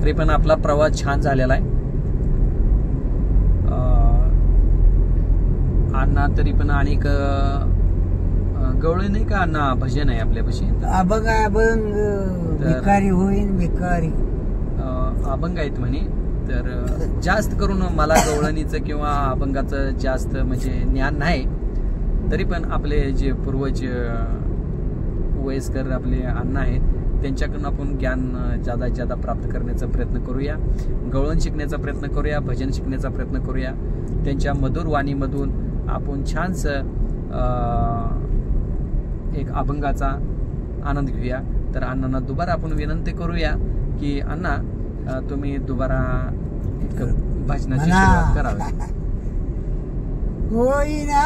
तरी पण आपला प्रवास छान झालेला आहे. अण्णा तरी पण अनेक गवळी नाही का अण्णा भजन आहे आपल्यापाशी. अभंग अभंग भिकारी होईन भिकारी अभंग आहेत म्हणे. तर जास्त करून मला गवळणीचं किंवा अभंगाचं जास्त म्हणजे ज्ञान नाही. तरी पण आपले जे पूर्वज वयस्कर आपले अण्णा आहेत त्यांच्याकडून आपण ज्ञान जादा जादा प्राप्त करण्याचा प्रयत्न करूया. गवळण शिकण्याचा प्रयत्न करूया, भजन शिकण्याचा प्रयत्न करूया. त्यांच्या मधुर वाणीमधून आपण छानसं एक अभंगाचा आनंद घेऊया. तर अण्णांना दुबारा आपण विनंती करूया की अण्णा तुम्ही दुबारा एक भजनाची सुरुवात करावी. होईना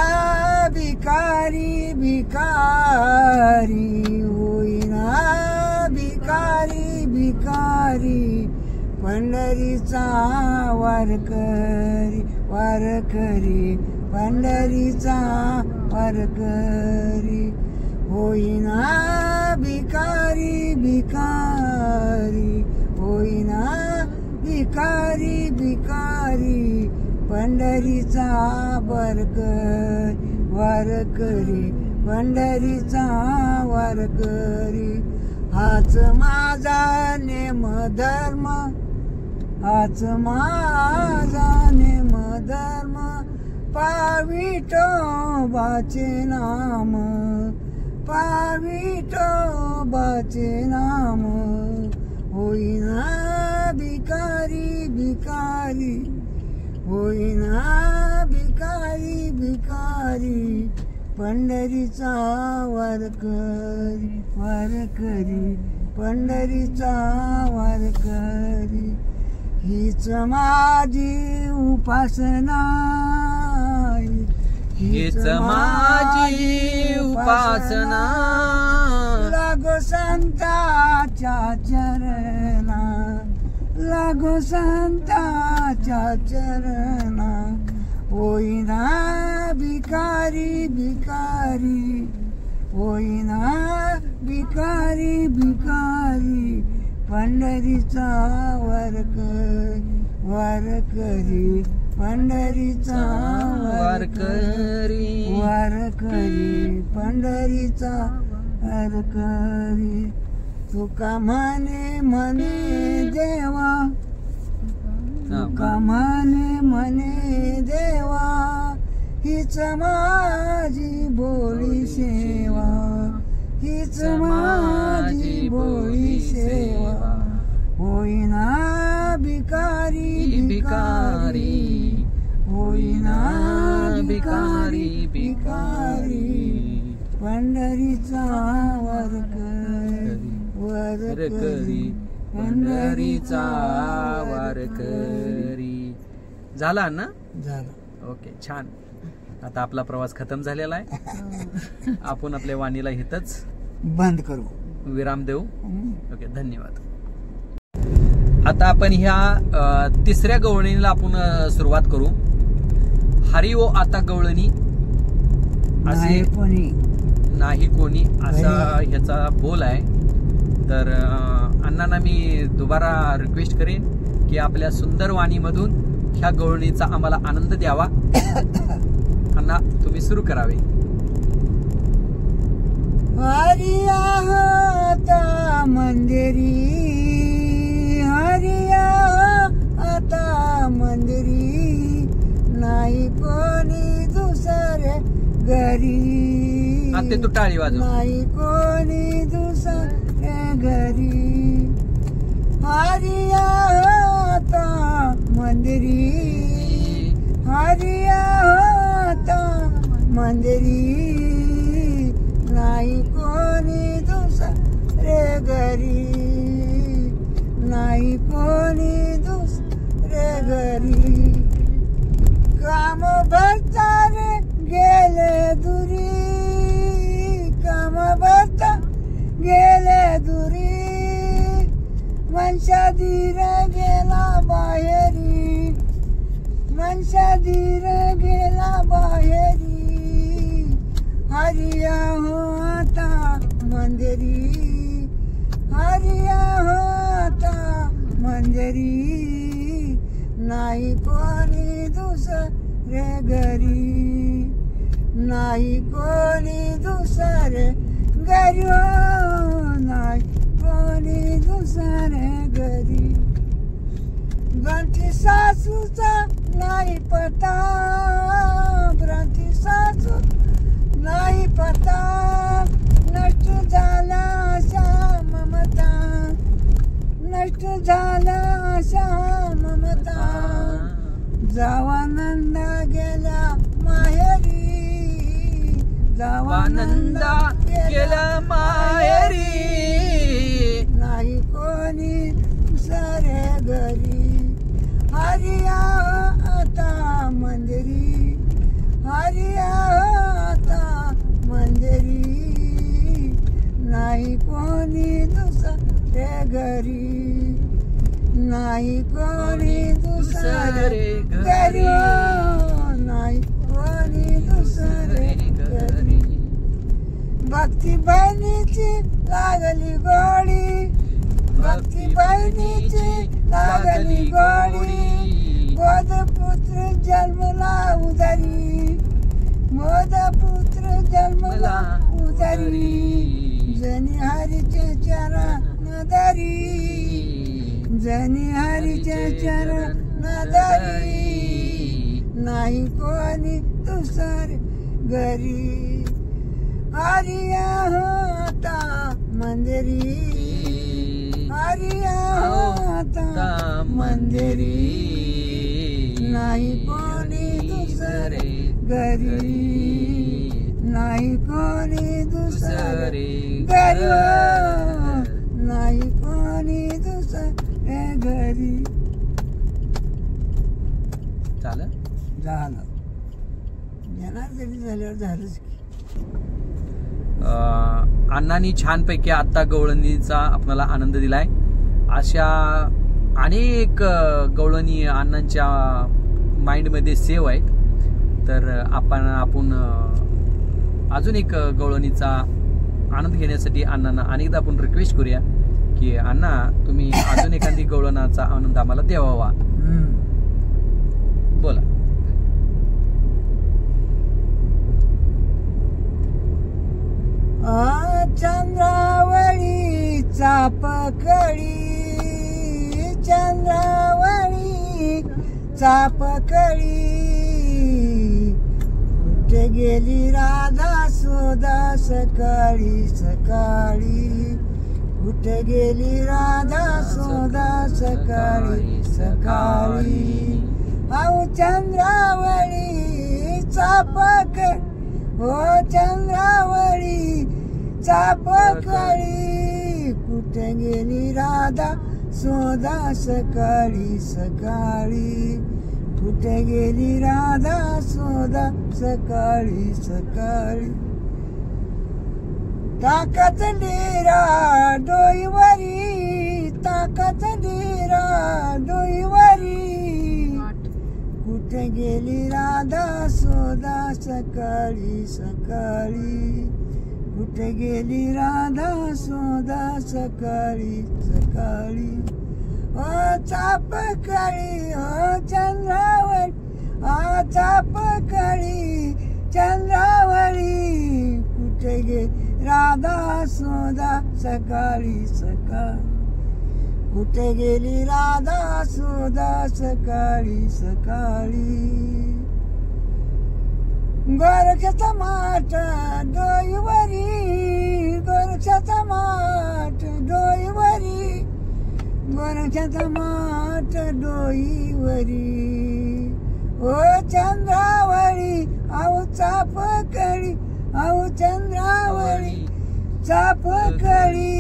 भिकारी भिकारी होईना भिकारी भिकारी पंढरीचा वारकरी वारकरी पंढरीचा वारकरी होईना भिकारी भिकारी होईना भिकारी भिकारी पंढरीचा वारकरी वारकरी पंढरीचा वारकरी हाच माझा नेम धर्म हाच माझा नेम धर्म पाविठोबाचे नाम पाविठोबाचे नाम होईना भिकारी भिकारी होईना भिकारी भिकारी पंढरीचा वारकरी वारकरी पंढरीचा वारकरी हीच माझी उपासना हीच माझी उपासना लागो संताच्या चरणा लागो संताच्या चरणा होईना भिकारी भिकारी होईना भिकारी भिकारी पंढरीचा वारकरी वारकरी पंढरीचा वारकरी वारकरी पंढरीचा वारकरी तुका म्हणे म्हणे देवा तुका म्हणे देवा हीच माझी भोळी सेवा हीच माझी भोळी सेवा होईना भिकारी भिकारी होईना भिकारी भिकारी पंढरीचा वारकरी वारकरी पंढरीचा वारकरी. झाला ना? झालं. ओके, छान. आता आपला प्रवास खतम झालेला आहे. आपण आपल्या वाणीला इथंच बंद करू, विराम देऊ. ओके, धन्यवाद. आता आपण ह्या तिसऱ्या गवळणीला आपण सुरुवात करू. हरी ओ आता गवळणी नाही कोणी नाही कोणी असा ह्याचा बोल आहे. तर अण्णांना मी दुबारा रिक्वेस्ट करेन की आपल्या सुंदर वाणीमधून ह्या गवळणीचा आम्हाला आनंद द्यावा. अण्णा तुम्ही सुरू करावे. हरिया आता मंदिरी हरिया आता मंदिरी नाही कोणी दुसरे घरी ते तू टाळी वाजव. नाही कोणी दुसरे घरी हरिया आता मंदिरी हरिया आता मंदिरी नाही कोणी दुसरे घरी नाही कोणी दुसरे घरी काम भरताने गेले दुरी काम भरता गेले दुरी मनशाधीर गेला बाहेरी मनशाधीर गेला बाहेरी हरिया हो आता मंदिरी हरिया हो आता मंदिरी घरी, नाही कोणी दुसरे घरी, नाही कोणी दुसरे घरी, नाही कोणी दुसरे घरी. गंठी सासूचा नाही पता, गंठी सासू नाही पता, नष्ट झाला आशा ममता, नष्ट झाला आशा ममता. जावा नंदा गेल्या माहेरी, जावा नंदा गेल्या माहेरी, नाही कोणी दुसरे घरी. हरी आता मंदिरी, हरी आता मंदिरी, नाही कोणी दुसरे घरी, नाही कोणी दुसरे घरी, नाही कोणी दुसरे घरी. भक्ती बहिणीची लागली गोडी, भक्ती बहिणीची लागली गोडी, मोदपुत्र जन्मला उदारी, मोदपुत्र जन्मला उदारी. जनी हरीचे चरण धरी, जनी हरीचे चरण धरी, नाही कोणी दुसरे घरी. हरी आता मंदिरी, हरी आता मंदिरी, नाही कोणी दुसरे घरी, नाही कोणी दुसरे घरी, नाही कोणी दुसरे घरी. झालं झालं, येणार तरी झाल्यावर झालंच की. अण्णांनी छानपैकी आत्ता गवळणीचा आपल्याला आनंद दिलाय. अशा अनेक गवळणी अण्णांच्या माइंडमध्ये सेव्ह आहेत. तर आपण अजून एक गवळणीचा आनंद घेण्यासाठी अण्णांना अनेकदा आपण रिक्वेस्ट करूया की अण्णा तुम्ही अजून एखादी गवळणाचा आनंद आम्हाला द्यावा. बोला. चंद्रावळी चापकळी, चंद्रावळी चापकळी, कुठे गेली राधा सोदा सकाळी सकाळी, कुठे गेली राधा सोदा सकाळी सकाळी. अहो चंद्रावळी चापकळी, हो चंद्रावळी चापकळी, कुठे गेली राधा सोदा सकाळी सकाळी, कुठे गेली राधा सोदा सकाळी सकाळी. ताकत डेरा डोईवरी, ताकत डेरा डोईवरी, कुठे गेली राधा सोदा सकाळी सकाळी, कुठे गेली राधा सोदा सकाळी सकाळी. ओ चापकळी, ओ चंद्रावळी, ओ चापकळी चंद्रावळी, कुठे गेली राधा सोदा सकाळी सकाळी, कुठे गेली राधा सोदा सकाळी सकाळी. गोरक्षाचा माठ डोईवरी, गोरक्षाचा माठ डोईवरी, गोरक्षाचा माठ डोईवरी. ओ चंद्रावळी आऊ चापकळी, आऊ चंद्रावळी चापकळी,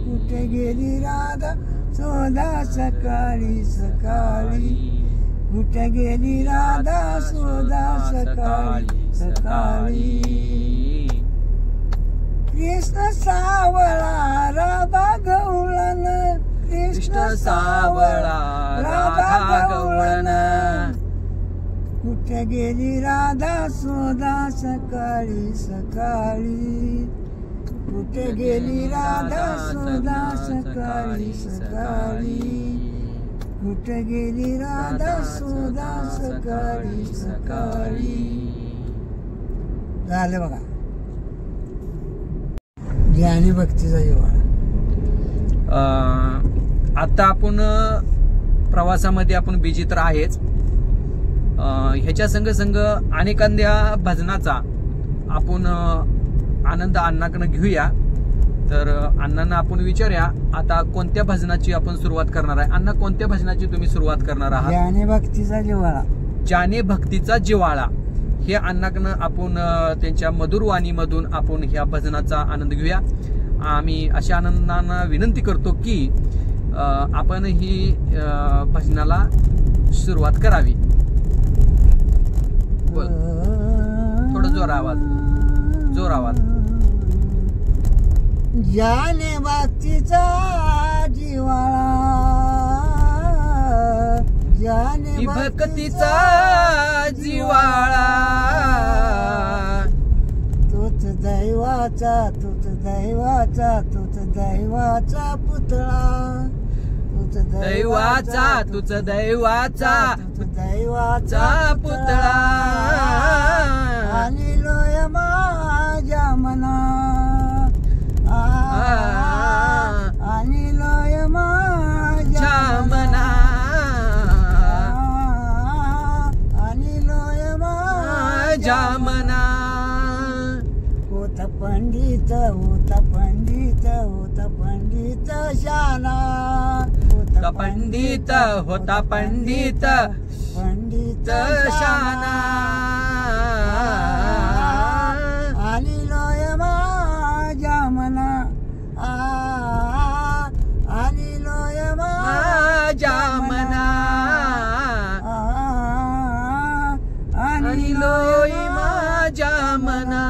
कुठे गेली राधा सोदा सकाळी सकाळी, कुठे गेली राधा सोदा सकाळी सकाळी. कृष्ण सावळा राधा गवळण, कृष्ण सावळा राधा गवळण, कुठे गेली राधा सोदा सकाळी सकाळी, कुठे गेली राधा सोदा सकाळी सकाळी. कुठे गेली राधा सुधा सकाळी सकाळी. झालं बघा. ज्ञानी भक्तीचा जिव्हाळा. आता आपण प्रवासामध्ये आपण बिजी तर आहेच. ह्याच्या संग संग अनेकांद्या भजनाचा आपण आनंद अण्णाकडनं घेऊया. तर अण्णांना आपण विचारूया आता कोणत्या भजनाची आपण सुरुवात करणार आहे. अण्णा, कोणत्या भजनाची तुम्ही सुरुवात करणार आहात? ज्ञानी भक्तीचा जिव्हाळा. ज्ञानी भक्तीचा जिव्हाळा हे अण्णाकडनं आपण त्यांच्या मधुर वाणीमधून आपण ह्या भजनाचा आनंद घेऊया. आम्ही अशा आनंदांना विनंती करतो की आपण ही भजनाला सुरुवात करावी. बोल, थोडं जोर आवाज. ज्ञानी भक्तीचा जिव्हाळा. ज्ञानी भक्तीचा जिव्हाळा. तोच दैवाचा पुतळा. तुझ दैवाचा पुतळा. आणि लोय माझ्या मना. आणि लोय माझ्या मना. आणि लोय माझ्या मना. होता पंडित शाना. होता पंडित शाना. आणि लोय माझ्या मना. आणि लोय माझ्या मना. आणि लोय माझ्या मना.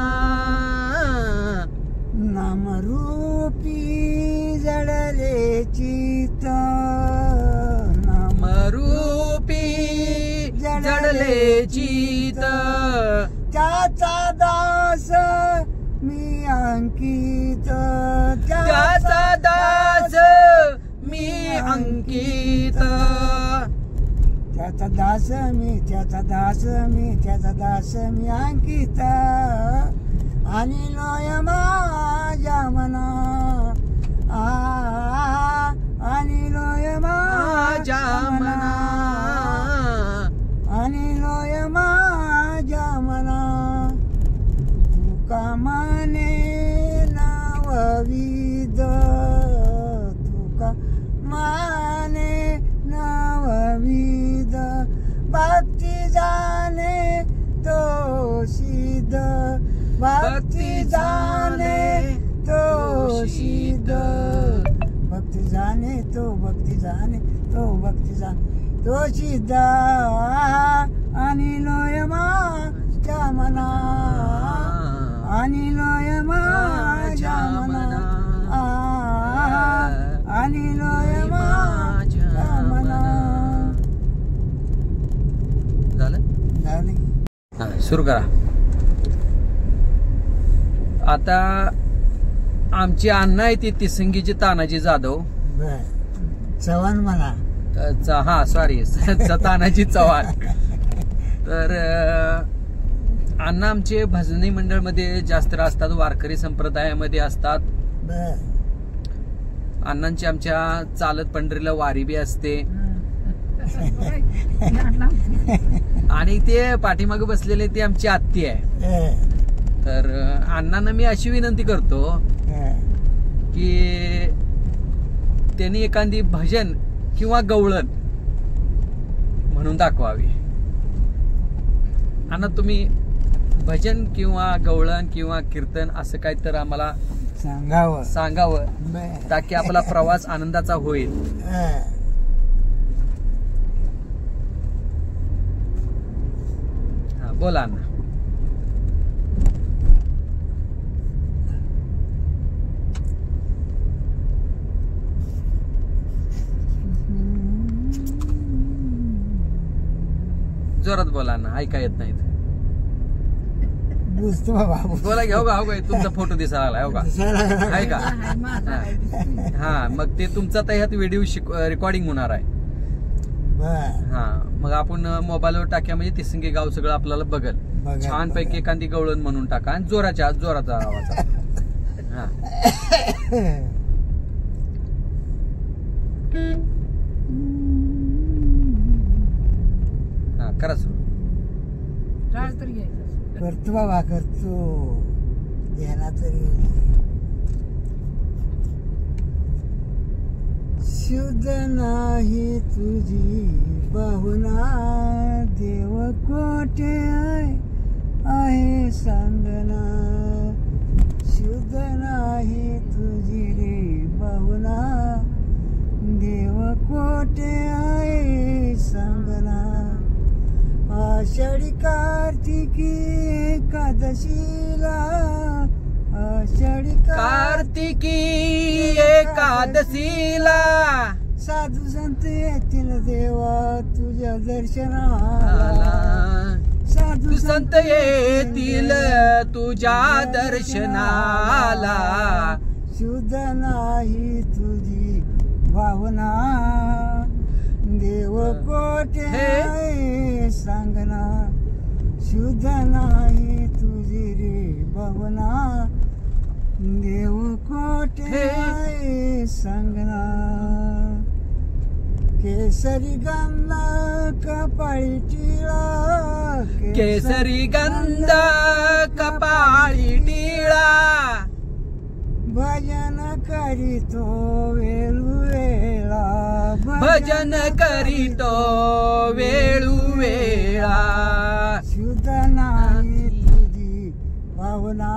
नामरूपी जडले चित. नामरूपी जडले चित. त्याचा दास मी अंकित. त्याचा दास मी अंकित. त्याचा दास मी अंकित. आणि लोय माझ्या मना. आणि लोय माझ्या मना. आणि लोय माझ्या मना. तुका माने नवविध. तुका माने नवविध. भक्ती जाणे तो सिद्ध. भक्ती जाणे तो सिद्ध. भक्ती जाणे तो सिद्ध. आणि लोय माझ्या मना. आणि लोय माझ्या मना. आणि लोय माझ्या मना. झालं? सुरू करा. आता आमची अण्णा आहे ती तिसंगीची तानाजी जाधव. चव्हाण म्हणा. हा सॉरी तानाजी चव्हाण. तर अण्णा आमचे भजनी मंडळ मध्ये जास्त असतात. वारकरी संप्रदायामध्ये असतात. अण्णांची आमच्या चालत पंढरीला वारी बी असते. आणि ते पाठीमागे बसलेले ते आमची आत्ती आहे. तर अण्णांना मी अशी विनंती करतो की त्यांनी एखादी भजन किंवा गवळण म्हणून दाखवावी. अण्णा, तुम्ही भजन किंवा गवळण किंवा कीर्तन असं काही तर आम्हाला सांगावं ताकी आपला प्रवास आनंदाचा होईल. हा, बोला अण्णा. जोरात बोला ना, ऐका येत नाही. बोला घ्या का तुमचा फोटो दिसायला हो का आहे का. हा, मग ते तुमचा तर ह्यात व्हिडिओ रेकॉर्डिंग होणार आहे. बर हा मग आपण मोबाईलवर टाक्या म्हणजे तिसंगी गाव सगळं आपल्याला बघल. बघल, छान पैकी बघल. एखादी गवळण म्हणून टाका आणि जोराचा आवाज. हा हा करा सुरू. करतो बाबा करतो ध्याना तरी. शुद्ध नाही तुझी बहुना देव कोठे आहे सांगना. शुद्ध नाही तुझी रे बहुना देव कोठे आहे सांगना. आषाढी कार्तिकी एकादशीला आषाढी कार्तिकी एकादशीला साधू संत येतील देवा तुझ्या दर्शनाला. साधू संत येतील तुझ्या दर्शनाला. शुद्ध नाही तुझी भावना देव कोठे आहे सांगना. शुद्ध नाही तुझी रे भावना देव कोठे आहे सांगना. केसरी गंधा कपाळी टिळा केसरी गंध कपाळी टिळा. भजन करीतो वेळुवेळा भजन करीतो वेळुवेळा. शुद्ध नाही तुझी भावना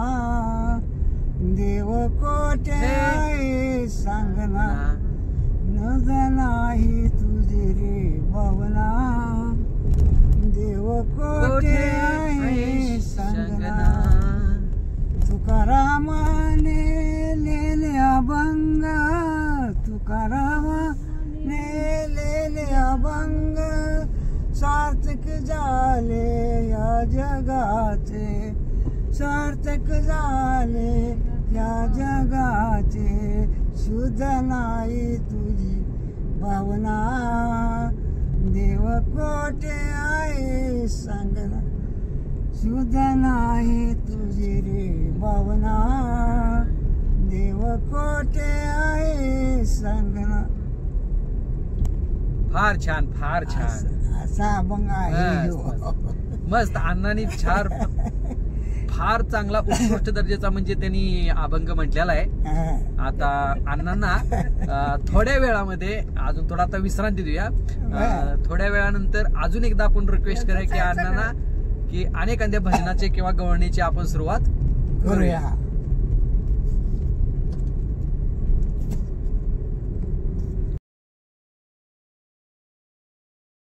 देव कोठे आहे सांगना. नद नाही तुझी रे भावना देव कोठे आहे सांगना. तुकारामाने लेले अभंग तुकारामाने लेले अभंग सार्थक झाले या जगाचे. सार्थक झाले या जगाचे. शुद्ध नाही तुझी भावना देव कोठे आहे सांगना. शुद्ध नाही तुझी रे भावना देव कोठे आहे सांगना. फार छान फार छान. असा अभंग आहे. मस्त अण्णांनी फार चांगला उत्कृष्ट दर्जाचा म्हणजे त्यांनी अभंग म्हटलेला आहे. आता अण्णांना थोड्या वेळामध्ये अजून थोडा आता विश्रांती देऊया. थोड्या वेळानंतर अजून एकदा आपण रिक्वेस्ट करूया की अण्णांना की अनेक भजनाचे किंवा गवळणीची आपण सुरुवात करूया.